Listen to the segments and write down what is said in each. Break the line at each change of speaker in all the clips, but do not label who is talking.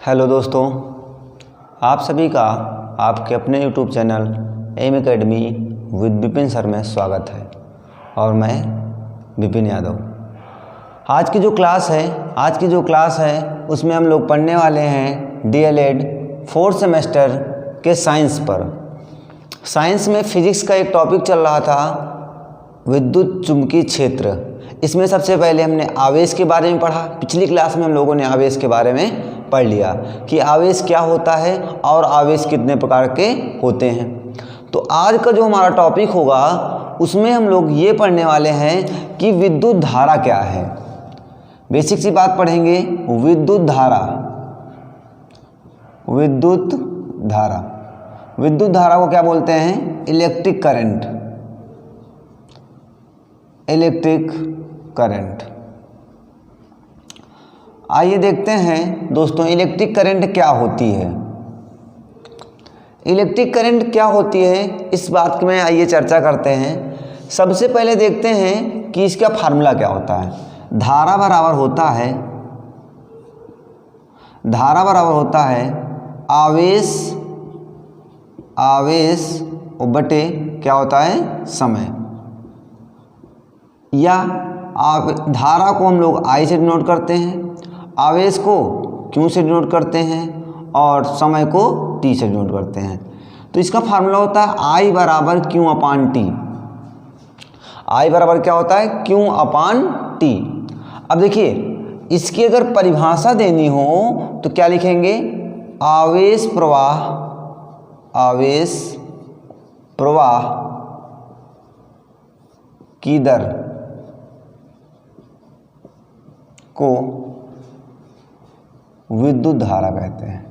Hello दोस्तों, आप सभी का आपके अपने YouTube channel M academy with Vipin sir में स्वागत है और मैं विपिन यादव। आज की जो क्लास है उसमें हम लोग पढ़ने वाले हैं डीएलएड 4th सेमेस्टर के साइंस पर। साइंस में फिजिक्स का एक टॉपिक चल रहा था विद्युत चुंबकीय क्षेत्र। इसमें सबसे पहले हमने आवेश के बारे में पढ़ा। पिछली क्लास में हम लोगों ने आवेश के बारे में पढ़ लिया कि आवेश क्या होता है और आवेश कितने प्रकार के होते हैं। तो आज का जो हमारा टॉपिक होगा उसमें हम लोग ये पढ़ने वाले हैं कि विद्युत धारा क्या है। बेसिक सी बात पढ़ेंगे, विद्युत धारा को क्या बोलते हैं? Electric current. आइए देखते हैं दोस्तों, इलेक्ट्रिक करंट क्या होती है। इलेक्ट्रिक करंट क्या होती है इस बात में आइए चर्चा करते हैं। सबसे पहले देखते हैं कि इसका फार्मूला क्या होता है। धारा बराबर होता है आवेश बटे क्या होता है? समय। या धारा को हम लोग I से डिनोट करते हैं, आवेश को Q से डिनोट करते हैं और समय को T से डिनोट करते हैं। तो इसका फार्मूला होता है I बराबर Q अपान T। I बराबर क्या होता है? Q अपान T। अब देखिए, इसकी अगर परिभाषा देनी हो तो क्या लिखेंगे? आवेश प्रवाह की दर को विद्युत धारा कहते हैं।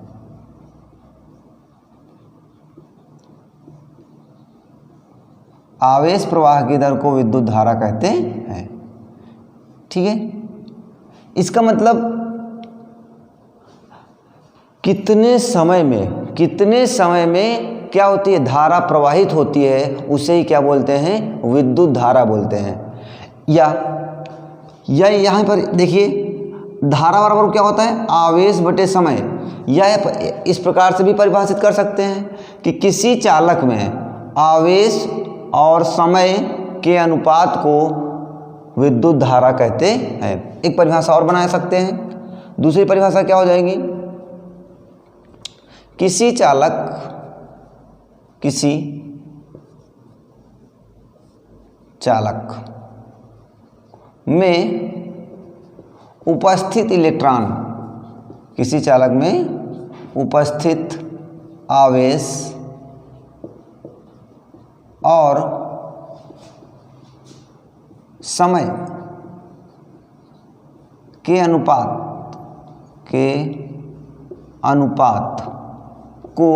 आवेश प्रवाह की दर को विद्युत धारा कहते हैं। ठीक है, इसका मतलब कितने समय में क्या होती है? धारा प्रवाहित होती है, उसे ही क्या बोलते हैं? विद्युत धारा बोलते हैं। या यहाँ पर देखिए, धारा बराबर क्या होता है? आवेश बटे समय। या इस प्रकार से भी परिभाषित कर सकते हैं कि किसी चालक में आवेश और समय के अनुपात को विद्युत धारा कहते हैं। एक परिभाषा और बना सकते हैं। दूसरी परिभाषा क्या हो जाएगी? किसी चालक में उपस्थित इलेक्ट्रॉन, किसी चालक में उपस्थित आवेश और समय के अनुपात को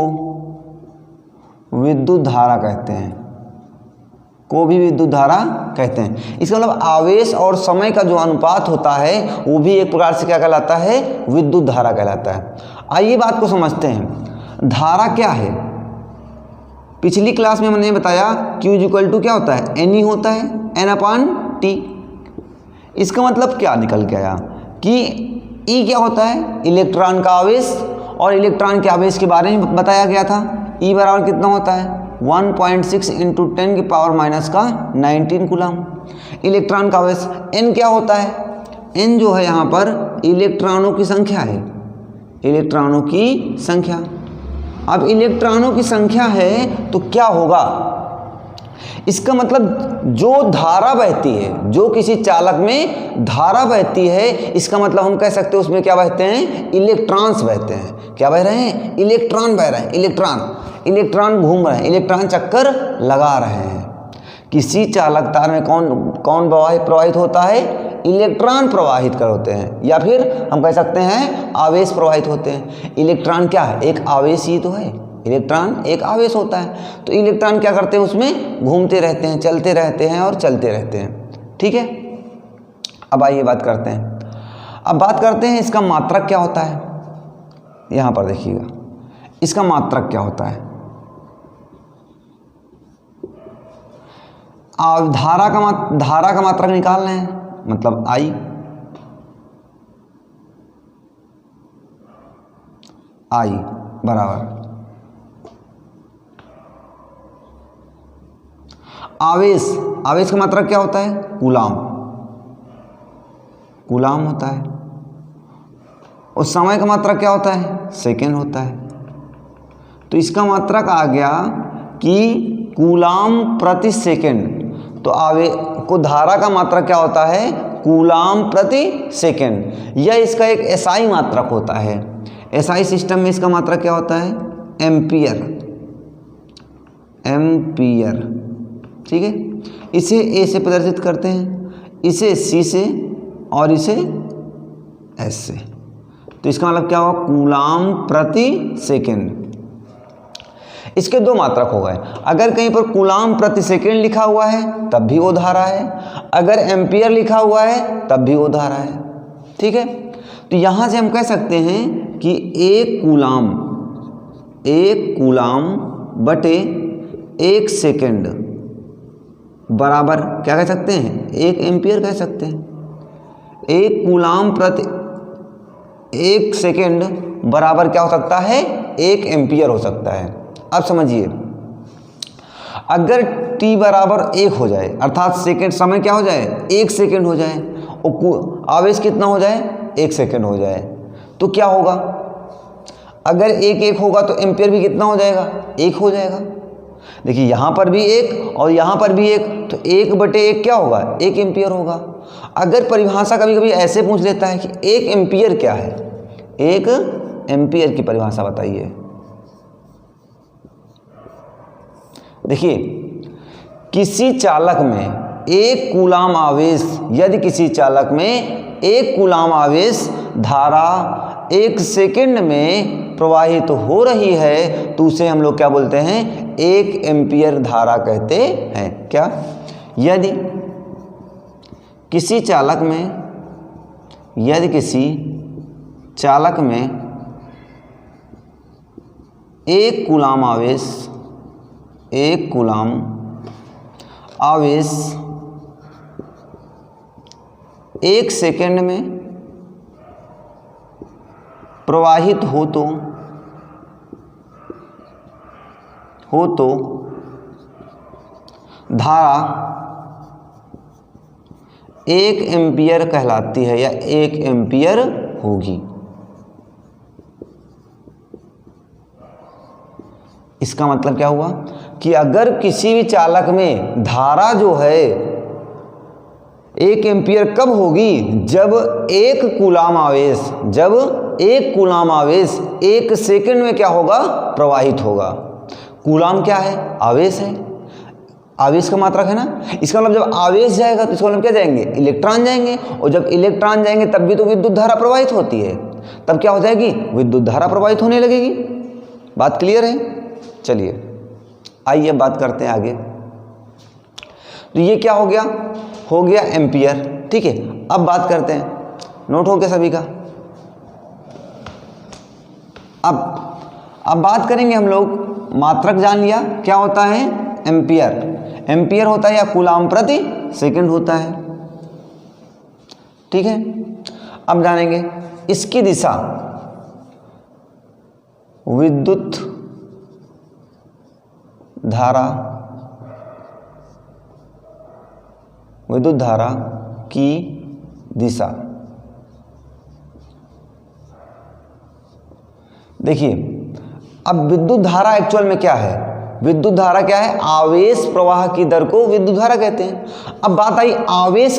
विद्युत धारा कहते हैं। इसका मतलब आवेश और समय का जो अनुपात होता है वो भी एक प्रकार से क्या कहलाता है? विद्युत धारा कहलाता है। आइए बात को समझते हैं। धारा क्या है? पिछली क्लास में मैंने बताया Q इक्वल टू क्या होता है? N ही होता है, N अपान T। इसका मतलब क्या निकल के आया कि E क्या होता है? इलेक्ट्रॉन का आवेश, और इलेक्ट्रॉन के आवेश के बारे में बताया गया था। E बराबर कितना होता है? 1.6 इंटू 10 की पावर माइनस का 19 कूलम। इलेक्ट्रॉन का आवेश N क्या होता है? N जो है यहाँ पर इलेक्ट्रॉनों की संख्या है, अब इलेक्ट्रॉनों की संख्या है तो क्या होगा? इसका मतलब जो धारा बहती है, जो किसी चालक में धारा बहती है, इसका मतलब हम कह सकते हैं उसमें क्या बहते हैं? इलेक्ट्रॉन्स बहते हैं। क्या बह रहे हैं? इलेक्ट्रॉन बह रहे हैं। इलेक्ट्रॉन घूम रहे हैं, इलेक्ट्रॉन चक्कर लगा रहे हैं। किसी चालक तार में कौन प्रवाहित होता है? इलेक्ट्रॉन प्रवाहित कर होते हैं, या फिर हम कह सकते हैं आवेश प्रवाहित होते हैं। इलेक्ट्रॉन क्या है? एक आवेश ही तो है। इलेक्ट्रॉन एक आवेश होता है, तो इलेक्ट्रॉन क्या करते हैं? उसमें घूमते रहते हैं, चलते रहते हैं और चलते रहते हैं। ठीक है, अब आइए बात करते हैं इसका मात्रक क्या होता है। यहाँ पर देखिएगा, इसका मात्रक क्या होता है? धारा का मात्रक निकालना है, मतलब I। I बराबर आवेश, आवेश का मात्रक क्या होता है? कूलाम, कूलाम होता है। और समय का मात्रक क्या होता है? सेकेंड होता है। तो इसका मात्रक आ गया कि कूलाम प्रति सेकेंड। तो को धारा का मात्रक क्या होता है? कूलाम प्रति सेकेंड। यह इसका एक एसआई मात्रक होता है। एसआई सिस्टम में इसका मात्रक क्या होता है? एम्पियर, एम्पियर, ठीक है। इसे ए से प्रदर्शित करते हैं, इसे सी से और इसे एस से। तो इसका मतलब क्या हुआ? कूलाम प्रति सेकेंड। इसके दो मात्रक हो गए। अगर कहीं पर कूलाम प्रति सेकेंड लिखा हुआ है तब भी वो धारा है, अगर एम्पियर लिखा हुआ है तब भी वो धारा है, ठीक है। तो यहाँ से हम कह सकते हैं कि एक कूलाम बटे एक सेकेंड बराबर क्या कह सकते हैं? एक एम्पियर कह सकते हैं। एक कूलाम प्रति एक सेकेंड बराबर क्या हो सकता है? एक एम्पियर हो सकता है। अब समझिए, अगर t बराबर 1 हो जाए, अर्थात सेकेंड समय क्या हो जाए? 1 सेकेंड हो जाए, और आवेश कितना हो जाए? 1 सेकेंड हो जाए, तो क्या होगा? अगर 1 होगा तो एम्पियर भी कितना हो जाएगा? 1 हो जाएगा। देखिए यहाँ पर भी 1 और यहाँ पर भी 1, तो 1/1 क्या होगा? 1 एम्पियर होगा। अगर परिभाषा कभी कभी ऐसे पूछ लेता है कि 1 एम्पियर क्या है? 1 एम्पियर की परिभाषा बताइए। देखिए, किसी चालक में एक कूलाम आवेश, यदि किसी चालक में एक कूलाम आवेश धारा 1 सेकेंड में प्रवाहित हो रही है तो उसे हम लोग क्या बोलते हैं? 1 एम्पियर धारा कहते हैं। क्या? यदि किसी चालक में एक कूलाम आवेश 1 सेकेंड में प्रवाहित हो तो धारा 1 एम्पियर कहलाती है या 1 एम्पियर होगी। इसका मतलब क्या हुआ कि अगर किसी भी चालक में धारा जो है 1 एम्पियर कब होगी? जब एक कूलाम आवेश 1 सेकेंड में क्या होगा? प्रवाहित होगा। कूलाम क्या है? आवेश है, आवेश का मात्रक है ना। इसका मतलब जब आवेश जाएगा तो इसका मतलब क्या जाएंगे? इलेक्ट्रॉन जाएंगे, और जब इलेक्ट्रॉन जाएंगे तब भी तो विद्युत धारा प्रवाहित होती है। तब क्या हो जाएगी? विद्युत धारा प्रवाहित होने लगेगी। बात क्लियर है? चलिए आइए बात करते हैं आगे। तो ये क्या हो गया? हो गया एम्पियर, ठीक है। अब बात करते हैं, नोट हो गया सभी का? अब बात करेंगे हम लोग, मात्रक जान लिया क्या होता है? एम्पियर। एम्पियर होता है या कूलाम प्रति सेकंड होता है, ठीक है। अब जानेंगे इसकी दिशा, विद्युत धारा की दिशा। देखिए, अब विद्युत धारा एक्चुअल में क्या है? विद्युत धारा क्या है? आवेश प्रवाह की दर को विद्युत धारा कहते हैं। अब बात आई आवेश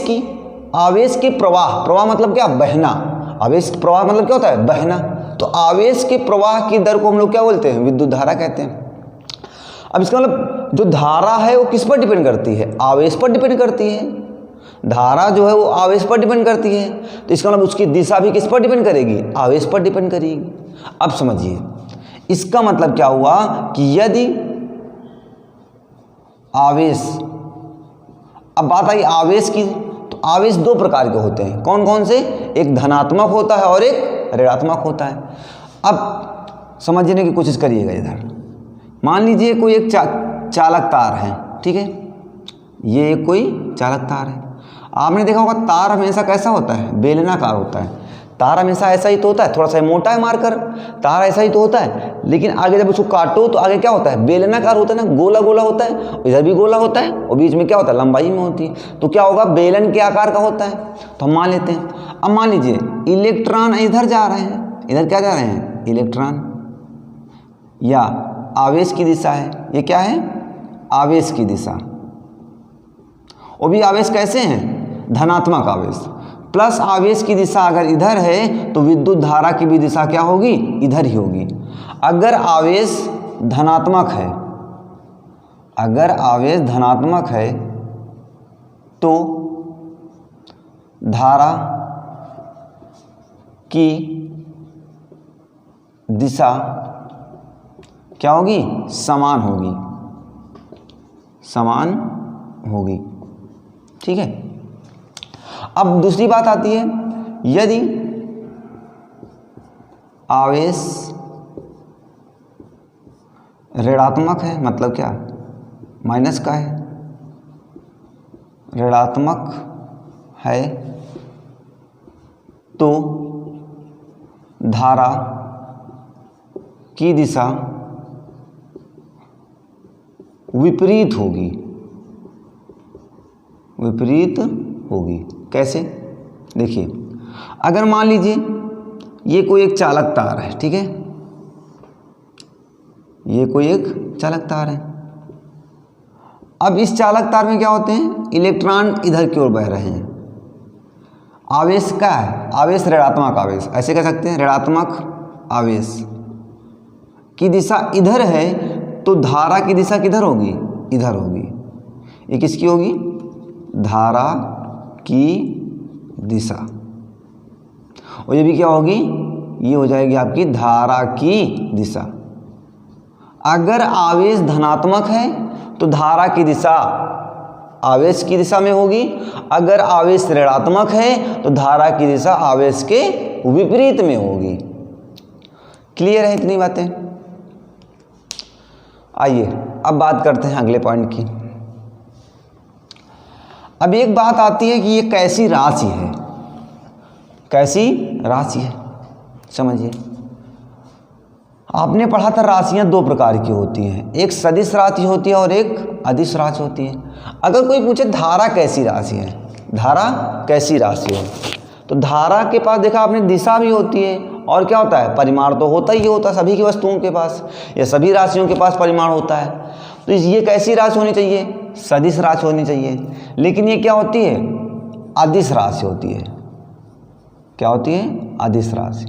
की प्रवाह मतलब क्या? बहना। आवेश प्रवाह मतलब क्या होता है? बहना। तो आवेश के प्रवाह की दर को हम लोग क्या बोलते हैं? विद्युत धारा कहते हैं। अब इसका मतलब जो धारा है वो किस पर डिपेंड करती है? आवेश पर डिपेंड करती है। धारा जो है वो आवेश पर डिपेंड करती है, तो इसका मतलब उसकी दिशा भी किस पर डिपेंड करेगी? आवेश पर डिपेंड करेगी। अब समझिए, इसका मतलब क्या हुआ कि यदि आवेश, अब बात आई आवेश की, तो आवेश 2 प्रकार के होते हैं। कौन कौन से? एक धनात्मक होता है और एक ऋणात्मक होता है। अब समझने की कोशिश करिएगा। इधर मान लीजिए कोई एक चालक तार है, ठीक है। ये एक कोई चालक तार है। आपने देखा होगा तार हमेशा कैसा होता है? बेलनाकार होता है। तार हमेशा ऐसा ही तो होता है, थोड़ा सा मोटा है मार्कर, तार ऐसा ही तो होता है, लेकिन आगे जब उसको काटो तो आगे क्या होता है, बेलनाकार होता है ना, गोला गोला होता है, इधर भी गोला होता है और बीच में क्या होता है, लंबाई में होती है। तो क्या होगा, बेलन के आकार का होता है। तो हम मान लेते हैं। अब मान लीजिए इलेक्ट्रॉन इधर जा रहे हैं, इधर क्या जा रहे हैं, इलेक्ट्रॉन, या आवेश की दिशा है, ये क्या है, आवेश की दिशा। वो भी आवेश कैसे हैं, धनात्मक आवेश। प्लस आवेश की दिशा अगर इधर है तो विद्युत धारा की भी दिशा क्या होगी, इधर ही होगी। अगर आवेश धनात्मक है, अगर आवेश धनात्मक है तो धारा की दिशा क्या होगी, समान होगी, समान होगी। ठीक है। अब दूसरी बात आती है, यदि आवेश ऋणात्मक है, मतलब क्या, माइनस का है, ऋणात्मक है तो धारा की दिशा विपरीत होगी, विपरीत होगी। कैसे, देखिए, अगर मान लीजिए ये कोई एक चालक तार है, ठीक है, ये कोई एक चालक तार है। अब इस चालक तार में क्या होते हैं, इलेक्ट्रॉन इधर की ओर बह रहे हैं। आवेश क्या है, आवेश ऋणात्मक आवेश, ऐसे कह सकते हैं, ऋणात्मक आवेश की दिशा इधर है तो धारा की दिशा किधर होगी, इधर होगी। ये किसकी होगी, धारा की दिशा। और ये भी क्या होगी, ये हो जाएगी आपकी धारा की दिशा। अगर आवेश धनात्मक है तो धारा की दिशा आवेश की दिशा में होगी। अगर आवेश ऋणात्मक है तो धारा की दिशा आवेश के विपरीत में होगी। क्लियर है इतनी बातें। आइए अब बात करते हैं अगले पॉइंट की। अब एक बात आती है कि ये कैसी राशि है, कैसी राशि है, समझिए। आपने पढ़ा था राशियां दो प्रकार की होती हैं, एक सदिश राशि होती है और एक अदिश राशि होती है। अगर कोई पूछे धारा कैसी राशि है, धारा कैसी राशि है, तो धारा के पास देखा आपने दिशा भी होती है और क्या होता है, परिमाण तो होता ही होता है सभी की वस्तुओं के पास, या सभी राशियों के पास परिमाण होता है। तो ये कैसी राशि होनी चाहिए, सदिश राशि होनी चाहिए। लेकिन ये क्या होती है, अदिश राशि होती है। क्या होती है, अदिश राशि।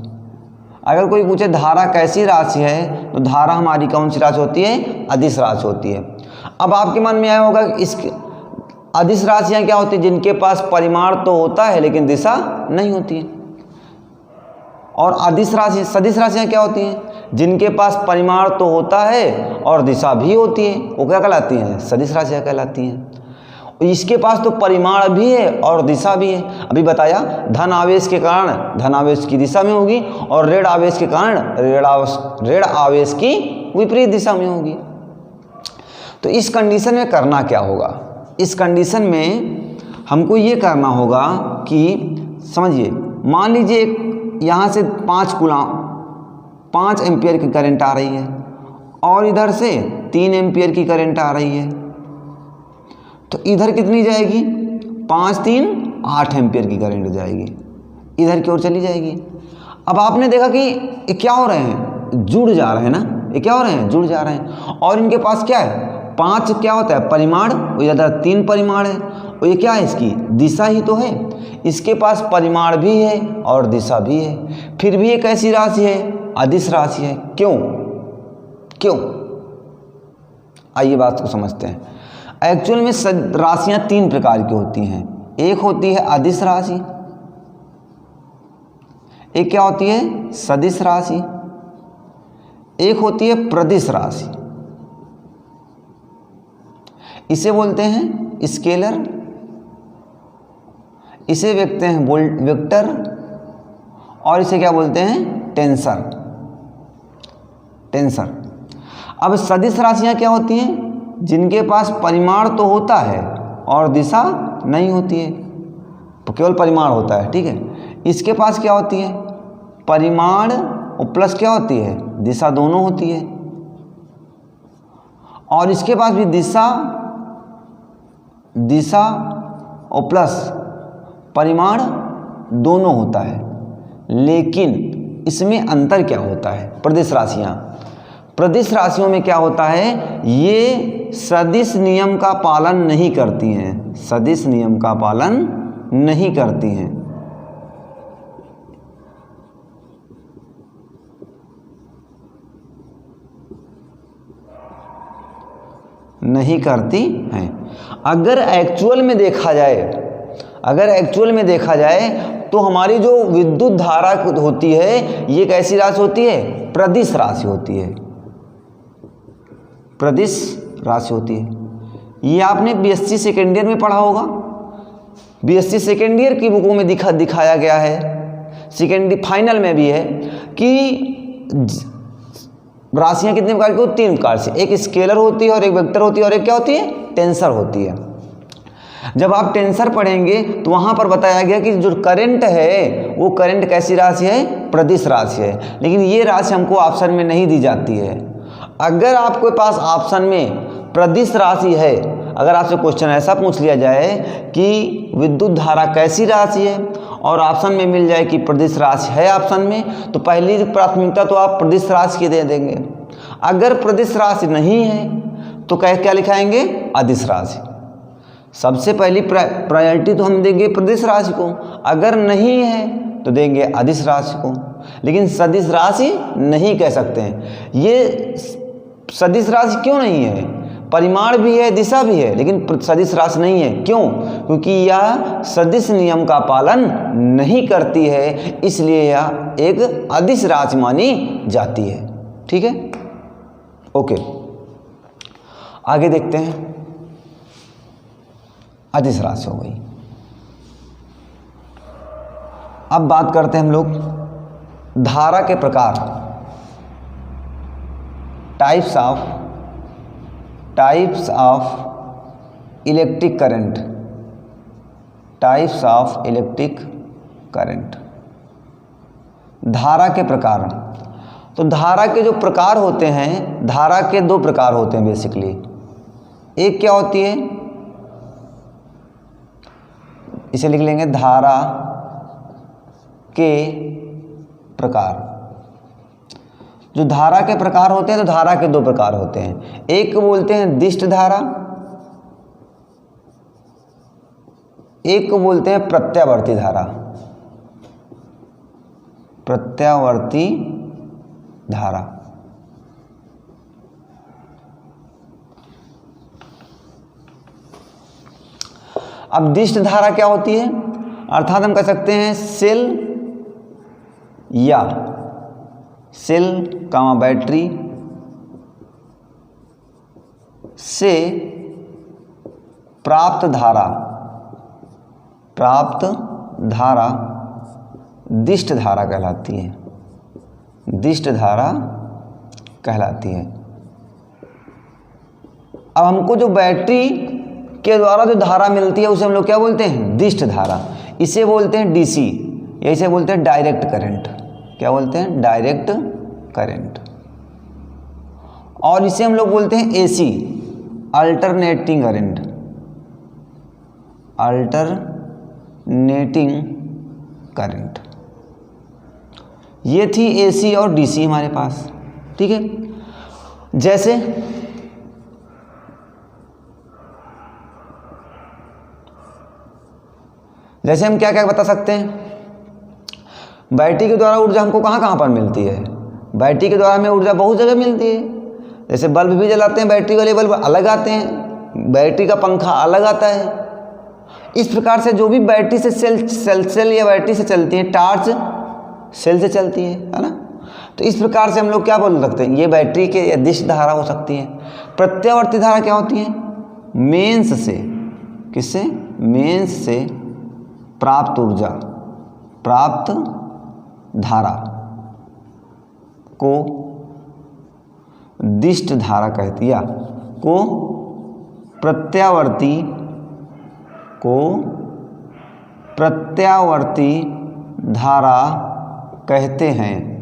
अगर कोई पूछे धारा कैसी राशि है, तो धारा हमारी कौन सी राशि होती है, अदिश राशि होती है। अब आपके मन में आया होगा इस अदिश राशियाँ क्या होती है, जिनके पास परिमाण तो होता है लेकिन दिशा नहीं होती है। और अदिश राशि सदिश राशियाँ क्या होती हैं, जिनके पास परिमाण तो होता है और दिशा भी होती है, वो क्या कहलाती हैं, सदिश राशियाँ कहलाती हैं। इसके पास तो परिमाण भी है और दिशा भी है। अभी बताया, धन आवेश के कारण धन आवेश की दिशा में होगी और ऋण आवेश के कारण ऋण आवेश की विपरीत दिशा में होगी। तो इस कंडीशन में करना क्या होगा, इस कंडीशन में हमको ये करना होगा कि समझिए, मान लीजिए यहाँ से 5 एम्पियर की करंट आ रही है और इधर से 3 एम्पियर की करंट आ रही है, तो इधर कितनी जाएगी, 5 3 8 एम्पियर की करंट जाएगी, इधर की ओर चली जाएगी। अब आपने देखा कि ये क्या हो रहे हैं, जुड़ जा रहे हैं ना, ये क्या हो रहे हैं, जुड़ जा रहे हैं। और इनके पास क्या है, 5 क्या होता है, परिमाण, और इधर 3 परिमाण है, और ये क्या है, इसकी दिशा ही तो है। इसके पास परिमाण भी है और दिशा भी है, फिर भी एक ऐसी राशि है, अदिश राशि है। क्यों, क्यों, आइए बात को समझते हैं। एक्चुअल में राशियां 3 प्रकार की होती हैं। एक होती है अदिश राशि, एक क्या होती है, सदिश राशि, एक होती है प्रदिश राशि। इसे बोलते हैं स्केलर, इसे देखते हैं वेक्टर, और इसे क्या बोलते हैं, टेंसर। टेंसर। अब सदिश राशियां क्या होती हैं, जिनके पास परिमाण तो होता है और दिशा नहीं होती है, तो केवल परिमाण होता है, ठीक है। इसके पास क्या होती है, परिमाण और प्लस क्या होती है, दिशा दोनों होती है। और इसके पास भी दिशा और प्लस परिमाण दोनों होता है। लेकिन इसमें अंतर क्या होता है, प्रदिश राशियों में क्या होता है, ये सदिश नियम का पालन नहीं करती हैं, सदिश नियम का पालन नहीं करती हैं। नहीं करती हैं। अगर एक्चुअल में देखा जाए तो हमारी जो विद्युत धारा होती है ये कैसी राशि होती है, प्रदिश राशि होती है, प्रदिश राशि होती है। ये आपने बीएससी सेकेंड ईयर में पढ़ा होगा, बीएससी सेकेंड ईयर की बुकों में दिखाया गया है, सेकेंड फाइनल में भी है कि राशियां कितने प्रकार की होती, 3 प्रकार से, एक स्केलर होती है और एक वेक्टर होती है और एक क्या होती है, टेंसर होती है। जब आप टेंसर पढ़ेंगे तो वहाँ पर बताया गया कि जो करंट है वो करंट कैसी राशि है, प्रदिश राशि है। लेकिन ये राशि हमको ऑप्शन में नहीं दी जाती है। अगर आपके पास ऑप्शन में प्रदिश राशि है, अगर आपसे क्वेश्चन ऐसा पूछ लिया जाए कि विद्युत धारा कैसी राशि है और ऑप्शन में मिल जाए कि प्रदिश राशि है ऑप्शन में, तो पहली प्राथमिकता तो आप प्रदिश राशि की दे देंगे। अगर प्रदिश राशि नहीं है तो क्या लिखाएंगे, अदिश राशि। सबसे पहली प्रायोरिटी तो हम देंगे प्रदिश राशि को, अगर नहीं है तो देंगे अदिश राशि को। लेकिन सदिश राशि नहीं कह सकते हैं। ये सदिश राशि क्यों नहीं है, परिमाण भी है दिशा भी है, लेकिन सदिश राशि नहीं है। क्यों, क्योंकि यह सदिश नियम का पालन नहीं करती है, इसलिए यह एक अदिश राशि मानी जाती है। ठीक है, ओके, आगे देखते हैं। अदिश राशि हो गई। अब बात करते हैं हम लोग धारा के प्रकार, types of electric current, types of electric current. धारा के प्रकार, तो धारा के जो प्रकार होते हैं, धारा के 2 प्रकार होते हैं बेसिकली। एक क्या होती है, इसे लिख लेंगे धारा के प्रकार। जो धारा के प्रकार होते हैं तो धारा के 2 प्रकार होते हैं। एक को बोलते हैं दिष्ट धारा, एक को बोलते हैं प्रत्यावर्ती धारा। प्रत्यावर्ती धारा, अब दिष्ट धारा क्या होती है, अर्थात हम कह सकते हैं सेल कामा बैटरी से प्राप्त धारा दिष्ट धारा कहलाती है, दिष्ट धारा कहलाती है। अब हमको जो बैटरी के द्वारा जो धारा मिलती है उसे हम लोग क्या बोलते हैं, दिष्ट धारा। इसे बोलते हैं डीसी, या इसे बोलते हैं डायरेक्ट करंट। क्या बोलते हैं, डायरेक्ट करंट। और इसे हम लोग बोलते हैं AC, alternating current, alternating current. ये थी एसी और डीसी हमारे पास। ठीक है, जैसे हम क्या क्या बता सकते हैं, बैटरी के द्वारा ऊर्जा हमको कहाँ कहाँ पर मिलती है, बैटरी के द्वारा हमें ऊर्जा बहुत जगह मिलती है। जैसे बल्ब भी जलाते हैं, बैटरी वाले बल्ब अलग आते हैं, बैटरी का पंखा अलग आता है। इस प्रकार से जो भी बैटरी से सेल या बैटरी से चलती है, टार्च सेल से चलती है ना। तो इस प्रकार से हम लोग क्या बोल सकते हैं, ये बैटरी के या दिष्ट धारा हो सकती है। प्रत्यावर्ती धारा क्या होती है, मेंस से, किससे, मेंस से प्राप्त ऊर्जा, प्राप्त धारा को दिष्ट धारा कहती है, को प्रत्यावर्ती धारा कहते हैं।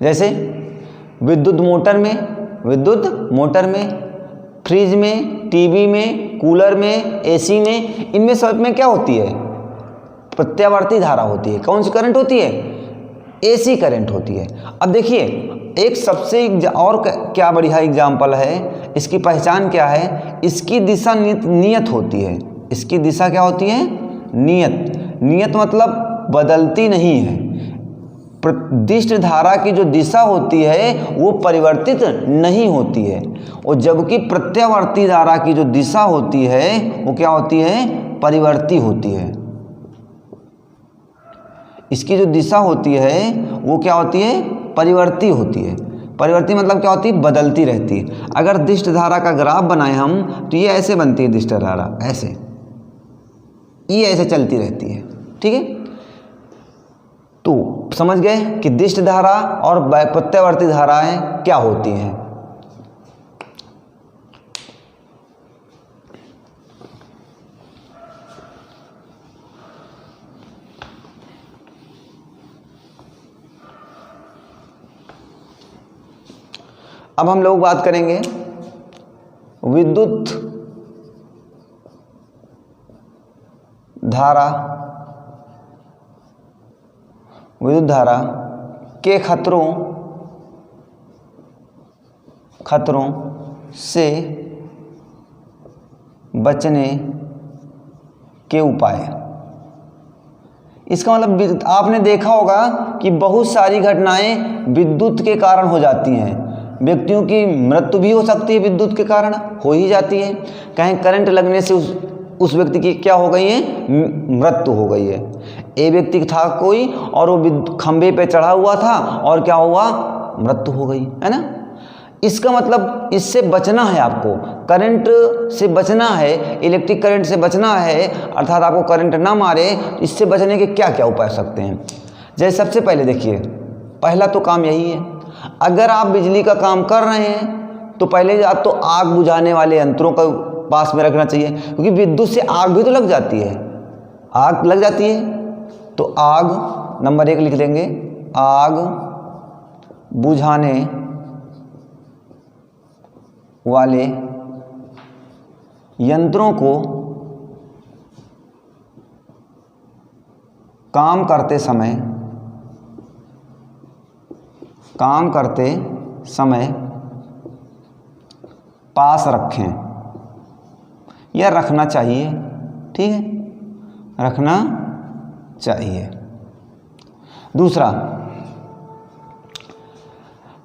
जैसे विद्युत मोटर में, फ्रिज में, टीवी में, कूलर में, एसी में, इनमें सब में क्या होती है? प्रत्यावर्ती धारा होती है। कौन सी करंट होती है? एसी करंट होती है। अब देखिए एक सबसे और क्या बढ़िया एग्जाम्पल है, इसकी पहचान क्या है? इसकी दिशा नियत होती है। इसकी दिशा क्या होती है? नियत मतलब बदलती नहीं है। प्रतिदिष्ट धारा की जो दिशा होती है वो परिवर्तित नहीं होती है, और जबकि प्रत्यावर्ती धारा की जो दिशा होती है वो क्या होती है? परिवर्ती होती है। इसकी जो दिशा होती है वो क्या होती है? परिवर्ती होती है। परिवर्ती मतलब क्या होती है? बदलती रहती है। अगर दिष्ट धारा का ग्राफ बनाए हम तो ये ऐसे बनती है दिष्ट धारा, ऐसे, ये ऐसे चलती रहती है। ठीक है, तो समझ गए कि दिष्ट धारा और प्रत्यावर्ती धाराएं क्या होती हैं। अब हम लोग बात करेंगे विद्युत धारा के खतरों से बचने के उपाय। इसका मतलब आपने देखा होगा कि बहुत सारी घटनाएं विद्युत के कारण हो जाती हैं। व्यक्तियों की मृत्यु भी हो सकती है, विद्युत के कारण हो ही जाती है। कहीं करंट लगने से उस व्यक्ति की क्या हो गई है? मृत्यु हो गई है। एक व्यक्ति था कोई और वो खंभे पे चढ़ा हुआ था और क्या हुआ? मृत्यु हो गई, है ना। इसका मतलब इससे बचना है, आपको करंट से बचना है, इलेक्ट्रिक करंट से बचना है, अर्थात आपको करंट ना मारे। इससे बचने के क्या क्या उपाय सकते हैं? जैसे सबसे पहले देखिए, पहला तो काम यही है, अगर आप बिजली का काम कर रहे हैं तो पहले आप तो आग बुझाने वाले यंत्रों को पास में रखना चाहिए, क्योंकि विद्युत से आग भी तो लग जाती है। आग लग जाती है तो आग नंबर 1 लिख देंगे, आग बुझाने वाले यंत्रों को काम करते समय पास रखें या रखना चाहिए। ठीक है, रखना चाहिए।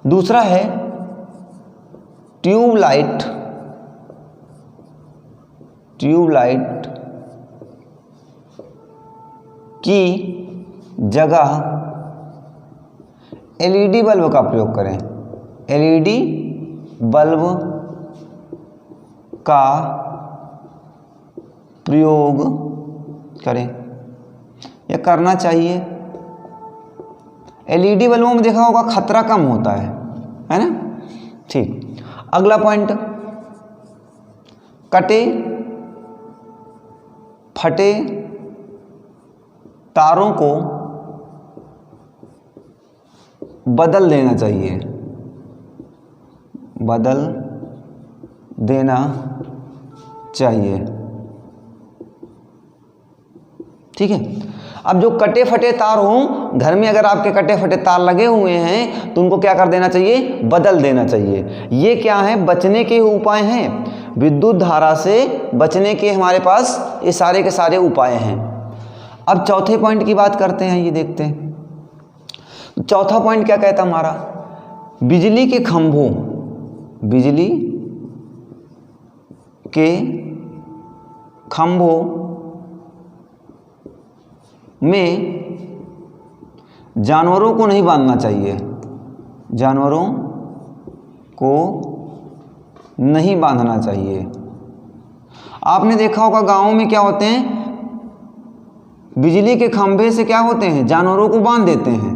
दूसरा है ट्यूबलाइट की जगह एलईडी बल्ब का प्रयोग करें। एलईडी बल्ब का प्रयोग करें या करना चाहिए। एलईडी बल्बों में देखा होगा खतरा कम होता है ना। ठीक, अगला पॉइंट, कटे फटे तारों को बदल देना चाहिए। बदल देना चाहिए। ठीक है, अब जो कटे फटे तार हों, घर में अगर आपके कटे फटे तार लगे हुए हैं तो उनको क्या कर देना चाहिए? बदल देना चाहिए। ये क्या है? बचने के उपाय हैं। विद्युत धारा से बचने के हमारे पास ये सारे के सारे उपाय हैं। अब चौथे पॉइंट की बात करते हैं, ये देखते हैं। चौथा पॉइंट क्या कहता हमारा? बिजली के खंभों में जानवरों को नहीं बांधना चाहिए। जानवरों को नहीं बांधना चाहिए। आपने देखा होगा गांवों में क्या होते हैं, बिजली के खंभे से क्या होते हैं? जानवरों को बांध देते हैं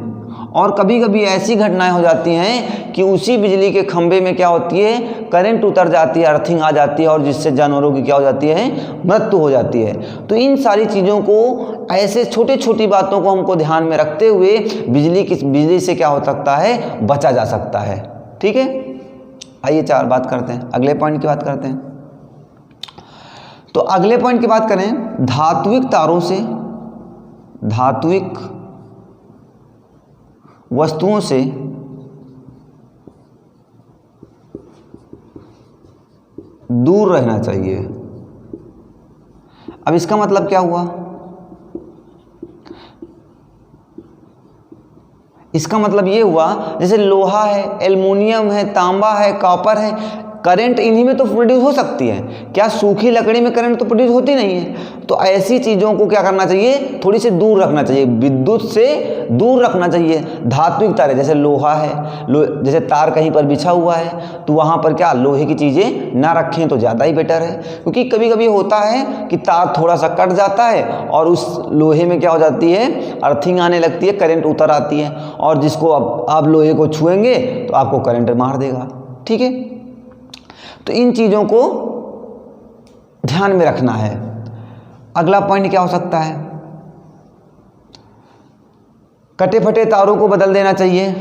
और कभी कभी ऐसी घटनाएं हो जाती हैं कि उसी बिजली के खंभे में क्या होती है, करंट उतर जाती है, अर्थिंग आ जाती है और जिससे जानवरों की क्या हो जाती है, मृत्यु हो जाती है। तो इन सारी चीज़ों को, ऐसे छोटी छोटी बातों को हमको ध्यान में रखते हुए बिजली से क्या हो सकता है, बचा जा सकता है। ठीक है, आइए बात करते हैं, अगले पॉइंट की बात करते हैं। तो अगले पॉइंट की बात करें, धात्विक तारों से, धात्विक वस्तुओं से दूर रहना चाहिए। अब इसका मतलब क्या हुआ? इसका मतलब ये हुआ, जैसे लोहा है, एल्युमिनियम है, तांबा है, कॉपर है, करंट इन्हीं में तो प्रोड्यूस हो सकती है। क्या सूखी लकड़ी में करंट तो प्रोड्यूस होती नहीं है? तो ऐसी चीज़ों को क्या करना चाहिए, थोड़ी सी दूर रखना चाहिए, विद्युत से दूर रखना चाहिए। धात्विक तारे, जैसे लोहा है, जैसे तार कहीं पर बिछा हुआ है तो वहाँ पर क्या लोहे की चीज़ें ना रखें तो ज़्यादा ही बेटर है। क्योंकि कभी कभी होता है कि तार थोड़ा सा कट जाता है और उस लोहे में क्या हो जाती है, अर्थिंग आने लगती है, करंट उतर आती है और जिसको आप लोहे को छुएंगे तो आपको करंट मार देगा। ठीक है, तो इन चीज़ों को ध्यान में रखना है। अगला पॉइंट क्या हो सकता है, कटे फटे तारों को बदल देना चाहिए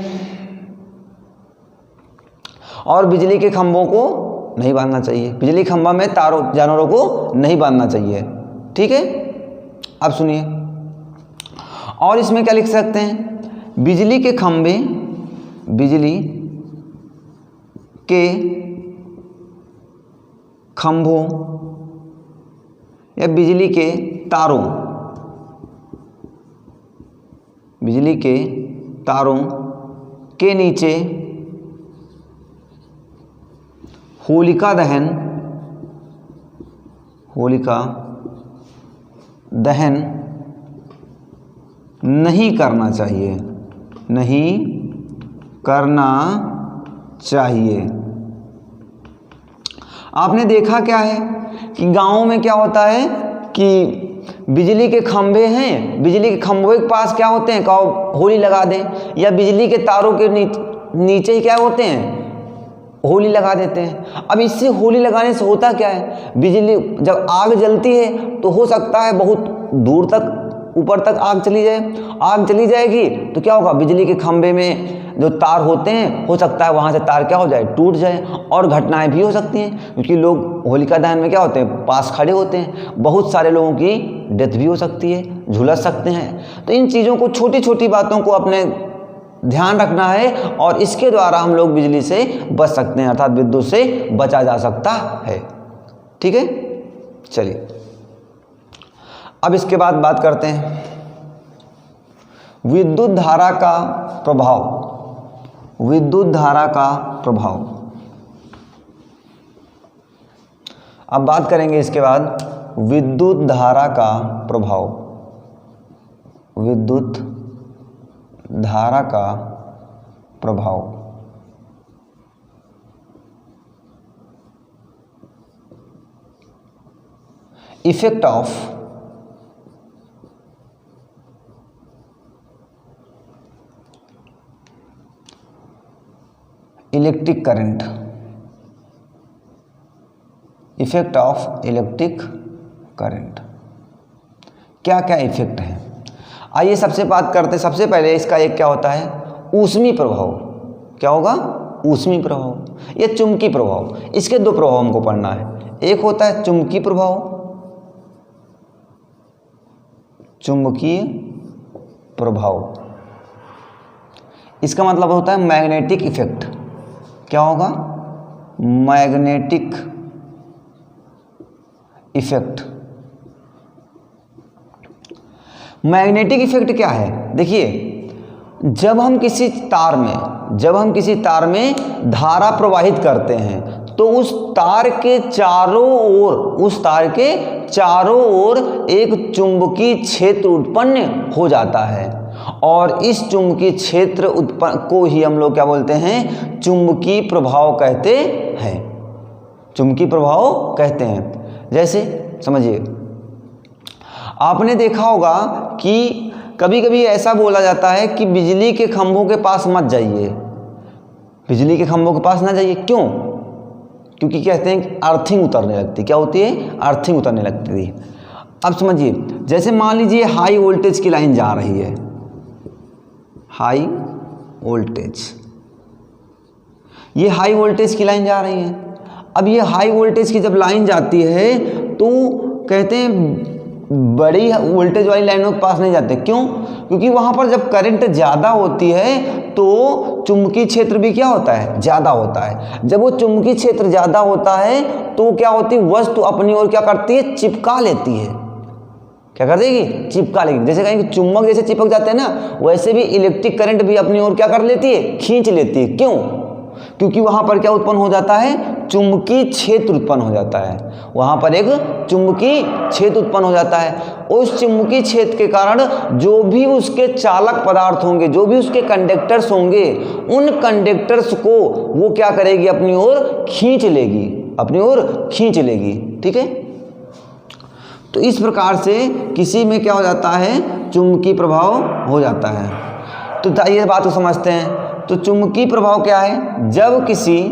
और बिजली के खंभों को नहीं बांधना चाहिए। बिजली खंभा में तारों, जानवरों को नहीं बांधना चाहिए। ठीक है, अब सुनिए, और इसमें क्या लिख सकते हैं, बिजली के खंभे, बिजली के खंभों या बिजली के तारों, बिजली के तारों के नीचे होलिका दहन, होलिका दहन नहीं करना चाहिए, नहीं करना चाहिए। आपने देखा क्या है कि गाँव में क्या होता है कि बिजली के खंभे हैं, बिजली के खंभों के पास क्या होते हैं, कहो होली लगा दें, या बिजली के तारों के नीचे ही क्या होते हैं, होली लगा देते हैं। अब इससे होली लगाने से होता क्या है, बिजली जब आग जलती है तो हो सकता है बहुत दूर तक, ऊपर तक आग चली जाए। आग चली जाएगी तो क्या होगा, बिजली के खंभे में जो तार होते हैं हो सकता है वहाँ से तार क्या हो जाए, टूट जाए। और घटनाएं भी हो सकती हैं क्योंकि लोग होलिका दहन में क्या होते हैं, पास खड़े होते हैं, बहुत सारे लोगों की डेथ भी हो सकती है, झुलस सकते हैं। तो इन चीज़ों को, छोटी छोटी बातों को अपने ध्यान रखना है और इसके द्वारा हम लोग बिजली से बच सकते हैं, अर्थात विद्युत से बचा जा सकता है। ठीक है, चलिए अब इसके बाद बात करते हैं विद्युत धारा का प्रभाव, विद्युत धारा का प्रभाव। अब बात करेंगे इसके बाद विद्युत धारा का प्रभाव, विद्युत धारा का प्रभाव। Effect of electric current, effect of electric current. क्या क्या इफेक्ट है, आइए सबसे बात करते हैं। सबसे पहले इसका एक क्या होता है, ऊष्मी प्रभाव। क्या होगा, ऊष्मी प्रभाव या चुंबकीय प्रभाव। इसके दो प्रभाव हमको पढ़ना है, एक होता है चुंबकीय प्रभाव, चुंबकीय प्रभाव, इसका मतलब होता है मैग्नेटिक इफेक्ट। क्या होगा, मैग्नेटिक इफेक्ट। मैग्नेटिक इफेक्ट क्या है, देखिए जब हम किसी तार में धारा प्रवाहित करते हैं तो उस तार के चारों ओर एक चुंबकीय क्षेत्र उत्पन्न हो जाता है और इस चुंबकीय क्षेत्र उत्पन्न को ही हम लोग क्या बोलते हैं, चुंबकीय प्रभाव कहते हैं, चुंबकीय प्रभाव कहते हैं। जैसे समझिए, आपने देखा होगा कि कभी कभी ऐसा बोला जाता है कि बिजली के खंभों के पास मत जाइए, बिजली के खंभों के पास ना जाइए। क्यों? क्योंकि कहते हैं कि अर्थिंग उतरने लगती। क्या होती है? अर्थिंग उतरने लगती है। अब समझिए, जैसे मान लीजिए हाई वोल्टेज की लाइन जा रही है, हाई वोल्टेज, ये हाई वोल्टेज की लाइन जा रही है। अब ये हाई वोल्टेज की जब लाइन जाती है तो कहते हैं बड़ी वोल्टेज वाली लाइनों के पास नहीं जाते। क्यों? क्योंकि वहाँ पर जब करंट ज़्यादा होती है तो चुंबकीय क्षेत्र भी क्या होता है? ज़्यादा होता है। जब वो चुंबकीय क्षेत्र ज़्यादा होता है तो क्या होती है? वस्तु अपनी ओर क्या करती है? चिपका लेती है। क्या कर देगी? चिपका लेगी। जैसे कहें कि चुम्बक जैसे चिपक जाते हैं ना, वैसे भी इलेक्ट्रिक करंट भी अपनी ओर क्या कर लेती है? खींच लेती है। क्यों? क्योंकि वहाँ पर क्या उत्पन्न हो जाता है? चुंबकीय क्षेत्र उत्पन्न हो जाता है। वहाँ पर एक चुंबकीय क्षेत्र उत्पन्न हो जाता है। उस चुंबकीय क्षेत्र के कारण जो भी उसके चालक पदार्थ होंगे, जो भी उसके कंडक्टर्स होंगे, उन कंडक्टर्स को वो क्या करेगी? अपनी ओर खींच लेगी, अपनी ओर खींच लेगी। ठीक है, तो इस प्रकार से किसी में क्या हो जाता है? चुंबकीय प्रभाव हो जाता है। तो ये बात को समझते हैं। तो चुंबकीय प्रभाव क्या है? जब किसी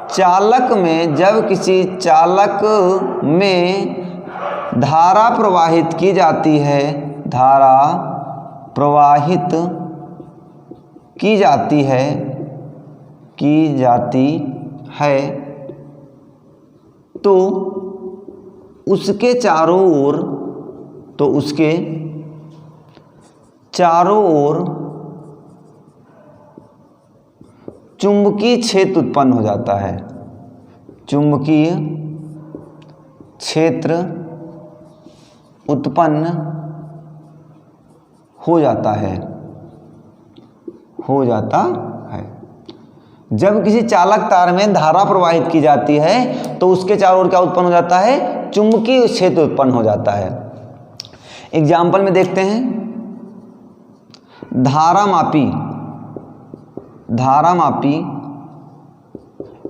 चालक में धारा प्रवाहित की जाती है, धारा प्रवाहित की जाती है तो उसके चारों ओर चुंबकीय क्षेत्र उत्पन्न हो जाता है। चुंबकीय क्षेत्र उत्पन्न हो जाता है। जब किसी चालक तार में धारा प्रवाहित की जाती है तो उसके चारों ओर क्या उत्पन्न हो जाता है? चुंबकीय क्षेत्र उत्पन्न हो जाता है। एग्जाम्पल में देखते हैं, धारामापी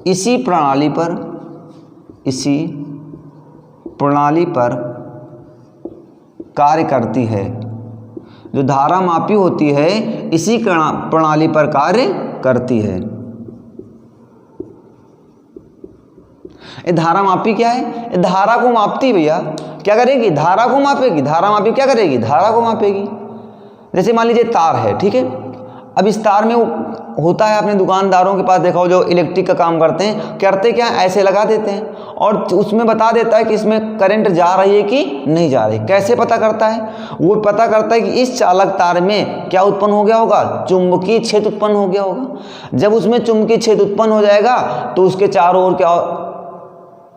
इसी प्रणाली पर कार्य करती है। जो धारामापी होती है इसी प्रणाली पर कार्य करती है। ये धारामापी क्या है? धारा को मापती भैया। क्या करेगी? धारा को मापेगी। धारामापी क्या करेगी? धारा को मापेगी। जैसे मान लीजिए तार है, ठीक है। अब इस तार में वो होता है, अपने दुकानदारों के पास देखा हो जो इलेक्ट्रिक का काम करते हैं, करते क्या है? ऐसे लगा देते हैं और उसमें बता देता है कि इसमें करंट जा रही है कि नहीं जा रही। कैसे पता करता है? वो पता करता है कि इस चालक तार में क्या उत्पन्न हो गया होगा? चुंबकीय क्षेत्र उत्पन्न हो गया होगा। जब उसमें चुंबकीय क्षेत्र उत्पन्न हो जाएगा तो उसके चारों ओर क्या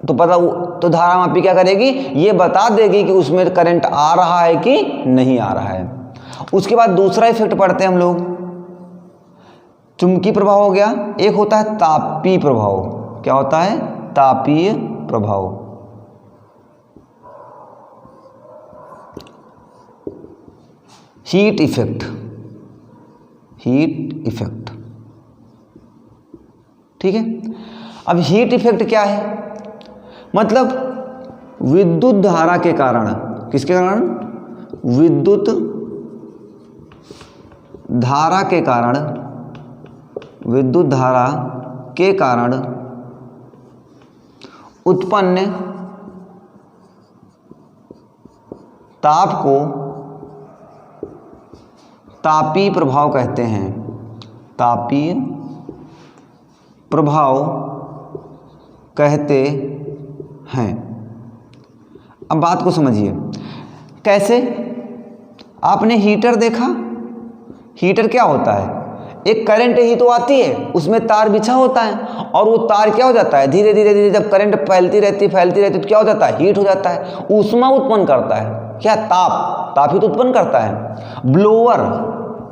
तो धारामापी क्या करेगी? ये बता देगी कि उसमें करंट आ रहा है कि नहीं आ रहा है। उसके बाद दूसरा इफेक्ट पढ़ते हैं हम लोग। चुंबकीय प्रभाव हो गया, एक होता है तापीय प्रभाव। क्या होता है? तापीय प्रभाव। Heat effect. ठीक है। अब हीट इफेक्ट क्या है? मतलब विद्युत धारा के कारण, किसके कारण? विद्युत धारा के कारण उत्पन्न ताप को तापीय प्रभाव कहते हैं। तापीय प्रभाव कहते हैं। अब बात को समझिए कैसे। आपने हीटर देखा? हीटर क्या होता है? एक करंट ही तो आती है, उसमें तार बिछा होता है और वो तार क्या हो जाता है? धीरे धीरे जब करंट फैलती रहती तो क्या हो जाता है? हीट हो जाता है, ऊष्मा उत्पन्न करता है। क्या? ताप ही तो उत्पन्न करता है। ब्लोअर,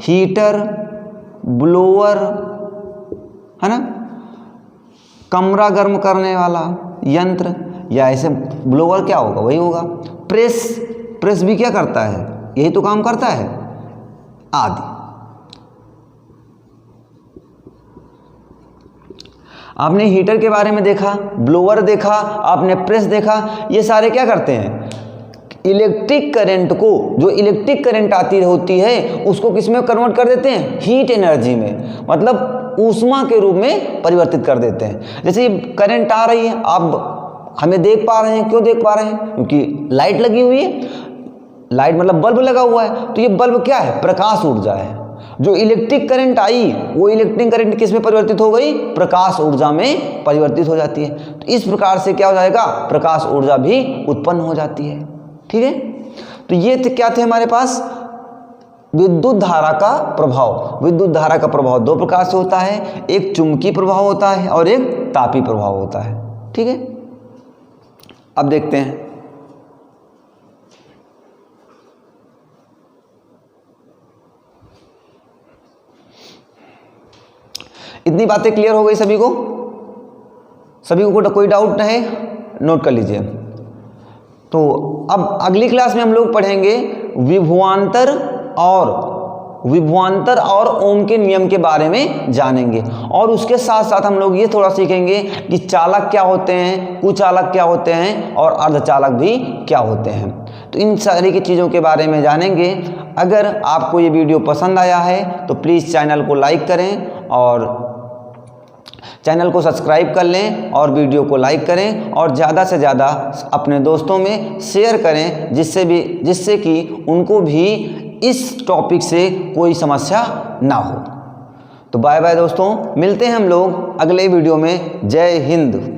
हीटर, ब्लोअर है ना, कमरा गर्म करने वाला यंत्र, या ऐसे ब्लोअर क्या होगा? वही होगा। प्रेस भी क्या करता है? यही तो काम करता है, आदि। आपने हीटर के बारे में देखा, ब्लोअर देखा, आपने प्रेस देखा, ये सारे क्या करते हैं? इलेक्ट्रिक करंट को, जो इलेक्ट्रिक करंट आती होती है उसको किस में कन्वर्ट कर देते हैं, हीट एनर्जी में, मतलब ऊष्मा के रूप में परिवर्तित कर देते हैं। जैसे करंट आ रही है, आप हमें देख पा रहे हैं, क्यों देख पा रहे हैं, क्योंकि लाइट लगी हुई है, लाइट मतलब बल्ब लगा हुआ है, तो ये बल्ब क्या है, प्रकाश ऊर्जा है। जो इलेक्ट्रिक करंट आई वो इलेक्ट्रिक करंट किस में परिवर्तित हो गई, प्रकाश ऊर्जा में परिवर्तित हो जाती है। तो इस प्रकार से क्या हो जाएगा, प्रकाश ऊर्जा भी उत्पन्न हो जाती है। ठीक है, तो ये क्या थे हमारे पास, विद्युत धारा का प्रभाव। विद्युत धारा का प्रभाव दो प्रकार से होता है, एक चुंबकीय प्रभाव होता है और एक तापीय प्रभाव होता है। ठीक है, अब देखते हैं इतनी बातें क्लियर हो गई सभी को? सभी को कोई डाउट है, नोट कर लीजिए। तो अब अगली क्लास में हम लोग पढ़ेंगे विभवांतर और ओम के नियम के बारे में जानेंगे, और उसके साथ साथ हम लोग ये थोड़ा सीखेंगे कि चालक क्या होते हैं, कुचालक क्या होते हैं और अर्धचालक भी क्या होते हैं। तो इन सारी की चीज़ों के बारे में जानेंगे। अगर आपको ये वीडियो पसंद आया है तो प्लीज़ चैनल को लाइक करें और चैनल को सब्सक्राइब कर लें और वीडियो को लाइक करें और ज़्यादा से ज़्यादा अपने दोस्तों में शेयर करें, जिससे कि उनको भी इस टॉपिक से कोई समस्या ना हो। तो बाय बाय दोस्तों, मिलते हैं हम लोग अगले वीडियो में। जय हिंद।